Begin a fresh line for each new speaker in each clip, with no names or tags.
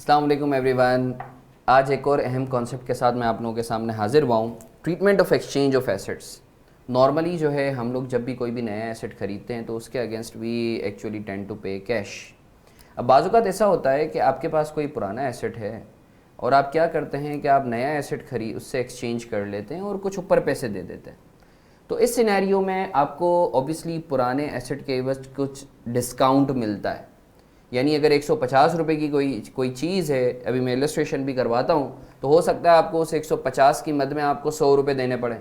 अस्सलाम वालेकुम एवरीवन। आज एक और अहम कॉन्सेप्ट के साथ मैं आप लोगों के सामने हाजिर हुआ हूँ। Treatment of exchange of assets. Normally जो है हम लोग जब भी कोई भी नया एसेट ख़रीदते हैं तो उसके against we actually tend to pay cash. अब बाज़ औक़ात ऐसा होता है कि आपके पास कोई पुराना एसेट है और आप क्या करते हैं कि आप नया एसेट खरीद उससे एक्सचेंज कर लेते हैं और कुछ ऊपर पैसे दे देते हैं। तो इस सिनेरियो में आपको ऑब्वियसली पुराने एसेट के एवज कुछ डिस्काउंट मिलता है। यानी अगर 150 रुपये की कोई चीज़ है, अभी मैं इलस्ट्रेशन भी करवाता हूँ, तो हो सकता है आपको उस 150 की मद में आपको 100 रुपये देने पड़े।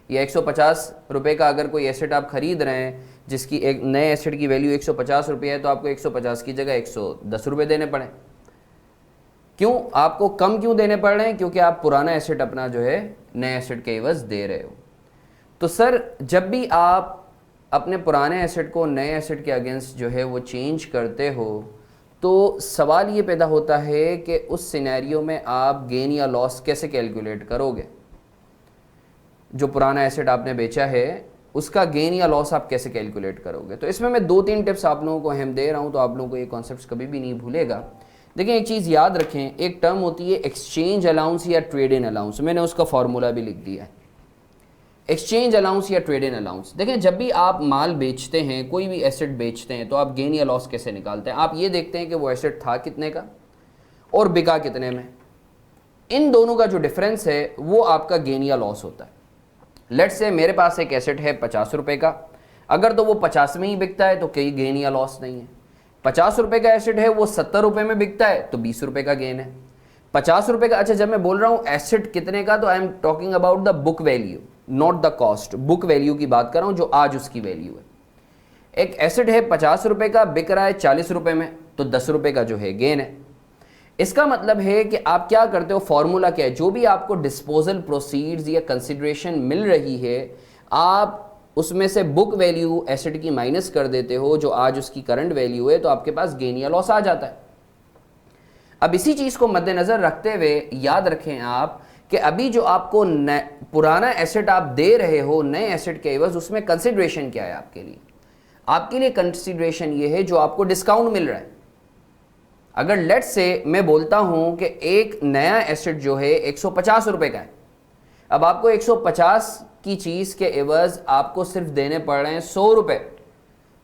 या 150 रुपये का अगर कोई एसेट आप ख़रीद रहे हैं जिसकी एक नए एसेट की वैल्यू 150 रुपये है, तो आपको 150 की जगह 110 रुपये देने पड़े। क्यों आपको कम क्यों देने पड़ रहे हैं? क्योंकि आप पुराना एसेट अपना जो है नए एसेट के एवज दे रहे हो। तो सर, जब भी आप अपने पुराने एसेट को नए एसेट के अगेंस्ट जो है वो चेंज करते हो, तो सवाल ये पैदा होता है कि उस सिनेरियो में आप गेन या लॉस कैसे कैलकुलेट करोगे। जो पुराना एसेट आपने बेचा है उसका गेन या लॉस आप कैसे कैलकुलेट करोगे। तो इसमें मैं 2-3 टिप्स आप लोगों को अहम दे रहा हूँ, तो आप लोगों को ये कॉन्सेप्ट्स कभी भी नहीं भूलेगा। देखिए, एक चीज़ याद रखें, एक टर्म होती है एक्सचेंज अलाउंस या ट्रेड इन अलाउंस। मैंने उसका फॉर्मूला भी लिख दिया है, एक्सचेंज अलाउंस या ट्रेड इन अलाउंस। देखें, जब भी आप माल बेचते हैं, कोई भी एसेट बेचते हैं, तो आप गेन या लॉस कैसे निकालते हैं? आप ये देखते हैं कि वो एसेट था कितने का और बिका कितने में। इन दोनों का जो डिफरेंस है वो आपका गेन या लॉस होता है। लेट्स से मेरे पास एक एसेट है 50 रुपये का, अगर तो वो 50 में ही बिकता है तो कोई गेन या लॉस नहीं है। 50 रुपये का एसेट है, वो 70 रुपये में बिकता है तो 20 रुपये का गेन है। 50 रुपये का, अच्छा जब मैं बोल रहा हूँ एसेट कितने का, तो I am talking about the book value, not the cost. Book value की बात कर रहा हूं, जो आज उसकी वैल्यू है। एक एसेट है 50 रुपये का, बिक रहा है 40 रुपये में, तो 10 रुपये का जो है गेन है। इसका मतलब है कि आप क्या करते हो, फॉर्मूला क्या है, जो भी आपको डिस्पोजल प्रोसीड्स या कंसिडरेशन मिल रही है, आप उसमें से बुक वैल्यू एसेट की माइनस कर देते हो, जो आज उसकी करंट वैल्यू है, तो आपके पास गेन या लॉस आ जाता है। अब इसी चीज़ को मद्देनज़र रखते हुए याद रखें आप कि अभी जो आपको पुराना एसेट आप दे रहे हो नए एसेट के एवज, उसमें कंसिडरेशन क्या है आपके लिए? आपके लिए कंसिडरेशन ये है जो आपको डिस्काउंट मिल रहा है। अगर लेट्स से मैं बोलता हूं कि एक नया एसेट जो है 150 रुपये का है, अब आपको 150 की चीज़ के एवज आपको सिर्फ देने पड़ रहे हैं 100 रुपये,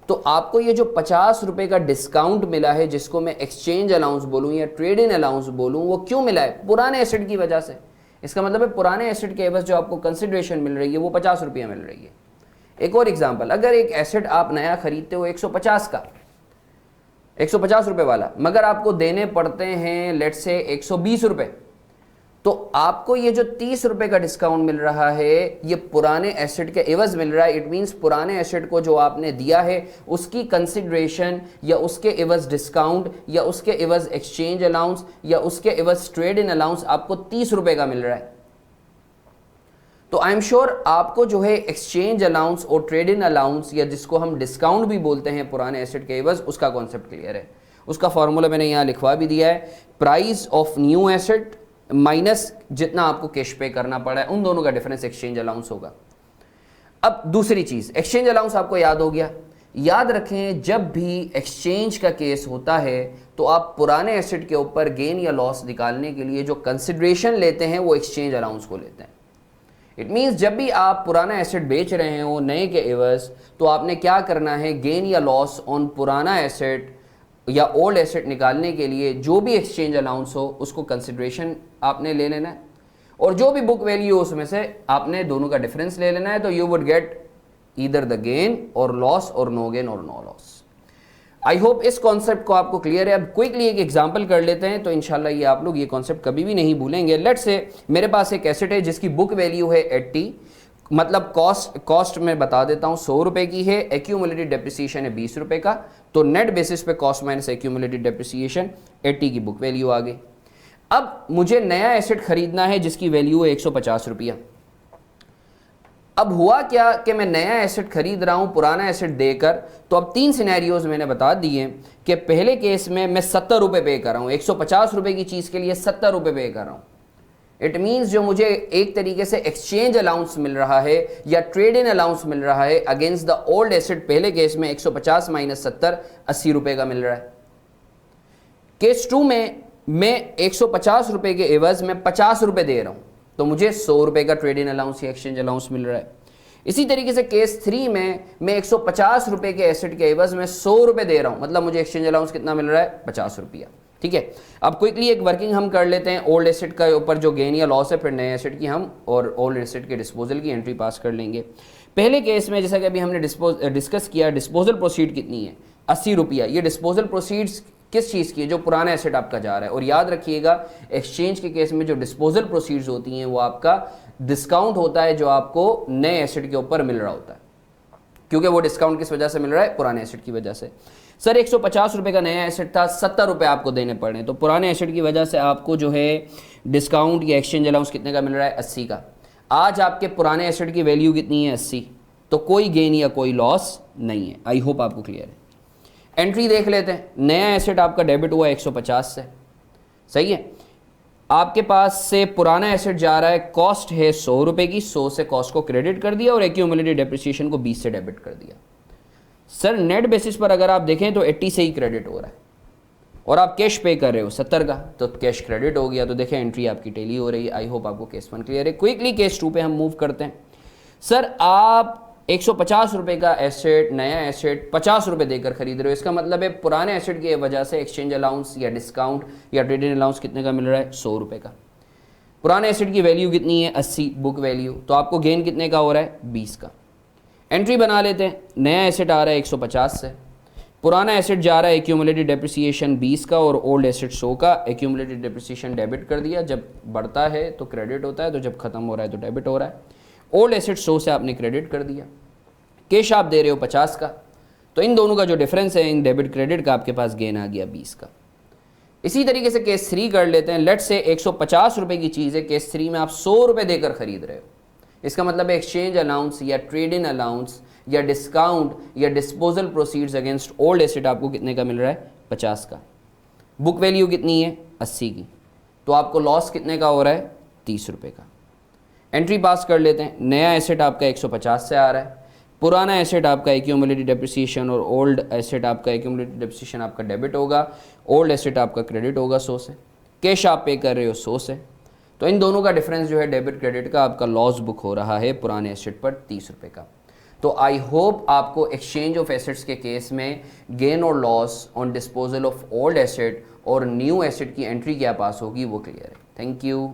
तो आपको ये जो 50 रुपये का डिस्काउंट मिला है, जिसको मैं एक्सचेंज अलाउंस बोलूँ या ट्रेड इन अलाउंस बोलूँ, वो क्यों मिला है? पुराने एसेट की वजह से। इसका मतलब है पुराने एसेट के एवज जो आपको कंसिडरेशन मिल रही है वो 50 रुपये मिल रही है। एक और एग्जांपल, अगर एक एसेट आप नया खरीदते हो 150 का, 150 रुपये वाला, मगर आपको देने पड़ते हैं लेट्स से 120 रुपये, तो आपको ये जो 30 रुपये का डिस्काउंट मिल रहा है ये पुराने एसेट के एवज मिल रहा है। इट मीन्स पुराने एसेट को जो आपने दिया है उसकी कंसिडरेशन या उसके एवज डिस्काउंट या उसके एवज एक्सचेंज अलाउंस या उसके एवज ट्रेड इन अलाउंस आपको 30 रुपये का मिल रहा है। तो आई एम श्योर आपको जो है एक्सचेंज अलाउंस और ट्रेड इन अलाउंस, या जिसको हम डिस्काउंट भी बोलते हैं पुराने एसेट के एवज, उसका कॉन्सेप्ट क्लियर है। उसका फॉर्मूला मैंने यहाँ लिखवा भी दिया है, price of new asset minus जितना आपको कैश पे करना पड़ा है, उन दोनों का डिफरेंस एक्सचेंज अलाउंस होगा। अब दूसरी चीज, एक्सचेंज अलाउंस आपको याद हो गया। याद रखें, जब भी एक्सचेंज का केस होता है तो आप पुराने एसेट के ऊपर गेन या लॉस निकालने के लिए जो कंसिडरेशन लेते हैं वो एक्सचेंज अलाउंस को लेते हैं। इट मीन्स जब भी आप पुराना एसेट बेच रहे हो नए के एवज, तो आपने क्या करना है, गेन या लॉस ऑन पुराना एसेट या ओल्ड एसेट निकालने के लिए जो भी एक्सचेंज अलाउंस हो उसको कंसिडरेशन आपने ले लेना है, और जो भी बुक वैल्यू हो उसमें से आपने दोनों का डिफरेंस ले लेना है। तो you would get either the gain और लॉस और नो गेन और नो लॉस। आई होप इस कॉन्सेप्ट को आपको क्लियर है। अब क्विकली एक एग्जांपल कर लेते हैं, तो इंशाल्लाह ये आप लोग ये कॉन्सेप्ट कभी भी नहीं भूलेंगे। लेट्स से मेरे पास एक एसेट है जिसकी बुक वैल्यू है 80, मतलब कॉस्ट में बता देता हूँ 100 रुपये की है, एक्यूमुलेटेड डेप्रिसिएशन है 20 रुपये का, तो नेट बेसिस पे कॉस्ट माइनस एक्यूमुलेटेड डेप्रिसिएशन 80 की बुक वैल्यू आ गई। अब मुझे नया एसेट खरीदना है जिसकी वैल्यू है 150 रुपया। अब हुआ क्या कि मैं नया एसेट खरीद रहा हूं पुराना एसेट देकर, तो अब 3 सिनेरियोज मैंने बता दिए कि पहले केस में मैं 70 रुपये पे कर रहा हूं, 150 रुपये की चीज़ के लिए 70 रुपये पे कर रहा हूं। इट मीन्स जो मुझे एक तरीके से एक्सचेंज अलाउंस मिल रहा है या ट्रेड इन अलाउंस मिल रहा है अगेंस्ट द ओल्ड एसेट, पहले केस में 150 माइनस 70 80 रुपये का मिल रहा है। केस 2 में मैं 150 रुपए के एवज में 50 रुपए दे रहा हूं, तो मुझे 100 रुपए का ट्रेड इन अलाउंस या एक्सचेंज अलाउंस मिल रहा है। इसी तरीके से केस 3 में मैं 150 रुपए के एसेट के एवज में 100 रुपए दे रहा हूं, मतलब मुझे एक्सचेंज अलाउंस कितना मिल रहा है, 50 रुपया। ठीक है, अब क्विकली एक वर्किंग हम कर लेते हैं ओल्ड एसेट का ऊपर जो गेन या लॉस है, फिर नए एसेट की हम और ओल्ड एसेट के डिस्पोजल की एंट्री पास कर लेंगे। पहले केस में जैसा कि अभी हमने डिस्कस किया, डिस्पोजल प्रोसीड कितनी है, 80 रुपया। ये डिस्पोजल प्रोसीड्स किस चीज़ की है, जो पुराना एसेट आपका जा रहा है। और याद रखिएगा एक्सचेंज के केस में जो डिस्पोजल प्रोसीड्स होती हैं वो आपका डिस्काउंट होता है जो आपको नए एसेट के ऊपर मिल रहा होता है, क्योंकि वो डिस्काउंट किस वजह से मिल रहा है, पुराने एसेट की वजह से। सर 150 रुपए का नया एसेट था, 70 रुपए आपको देने पड़ रहे हैं, तो पुराने एसेट की वजह से आपको जो है डिस्काउंट या एक्सचेंज अलाउंस कितने का मिल रहा है, 80 का। आज आपके पुराने एसेट की वैल्यू कितनी है, 80, तो कोई गेन या कोई लॉस नहीं है। आई होप आपको क्लियर है। एंट्री देख लेते हैं, नया एसेट आपका डेबिट हुआ 150 से, सही है। आपके पास से पुराना एसेट जा रहा है, कॉस्ट है 100 रुपए की, 100 से कॉस्ट को क्रेडिट कर दिया और एक्यूमुलेटेड डेप्रिसिएशन को 20 से डेबिट कर दिया। सर नेट बेसिस पर अगर आप देखें तो 80 से ही क्रेडिट हो रहा है और आप कैश पे कर रहे हो 70 का, तो कैश क्रेडिट हो गया, तो देखें एंट्री आपकी टेली हो रही है। आई होप आपको केस 1 क्लियर है। क्विकली केस 2 पे हम मूव करते हैं। सर आप 150 रुपए का एसेट, नया एसेट 50 रुपए देकर खरीद रहे हो, इसका मतलब है पुराने एसेट की वजह से एक्सचेंज अलाउंस या डिस्काउंट या ट्रेड इन अलाउंस कितने का मिल रहा है, 100 रुपए का। पुराने एसेट की वैल्यू कितनी है, 80 बुक वैल्यू, तो आपको गेन कितने का हो रहा है, 20 का। एंट्री बना लेते हैं, नया एसेट आ रहा है 150 से, पुराना एसेट जा रहा है एक्यूमुलेटेड डेप्रिसिएशन 20 का और ओल्ड एसेट 100 का। एक्यूमुलेटेड डेप्रिसिएशन डेबिट कर दिया, जब बढ़ता है तो क्रेडिट होता है, तो जब खत्म हो रहा है तो डेबिट हो रहा है। ओल्ड एसेट 100 से आपने क्रेडिट कर दिया, कैश आप दे रहे हो 50 का, तो इन दोनों का जो डिफरेंस है इन डेबिट क्रेडिट का, आपके पास गेन आ गया 20 का। इसी तरीके से केस 3 कर लेते हैं। लेट से 150 रुपए की चीज़ है, केस 3 में आप 100 रुपए देकर खरीद रहे हो, इसका मतलब है एक्सचेंज अलाउंस या ट्रेड इन अलाउंस या डिस्काउंट या disposal proceeds against old asset आपको कितने का मिल रहा है, 50 का। बुक वैल्यू कितनी है, 80 की, तो आपको लॉस कितने का हो रहा है, 30 रुपए का। एंट्री पास कर लेते हैं, नया एसेट आपका 150 से आ रहा है, पुराना एसेट आपका एक्यूमुलेटेड डेप्रिसिएशन और ओल्ड एसेट आपका एक्यूमुलेटेड डेप्रिसिएशन आपका डेबिट होगा, ओल्ड एसेट आपका क्रेडिट होगा 100 से, कैश आप पे कर रहे हो 100 से, तो इन दोनों का डिफरेंस जो है डेबिट क्रेडिट का आपका लॉस बुक हो रहा है पुराने एसेट पर 30 रुपए का। तो आई होप आपको एक्सचेंज ऑफ एसेट्स के केस में गेन और loss on disposal of old asset और न्यू एसेट की एंट्री क्या पास होगी वो क्लियर है। Thank you.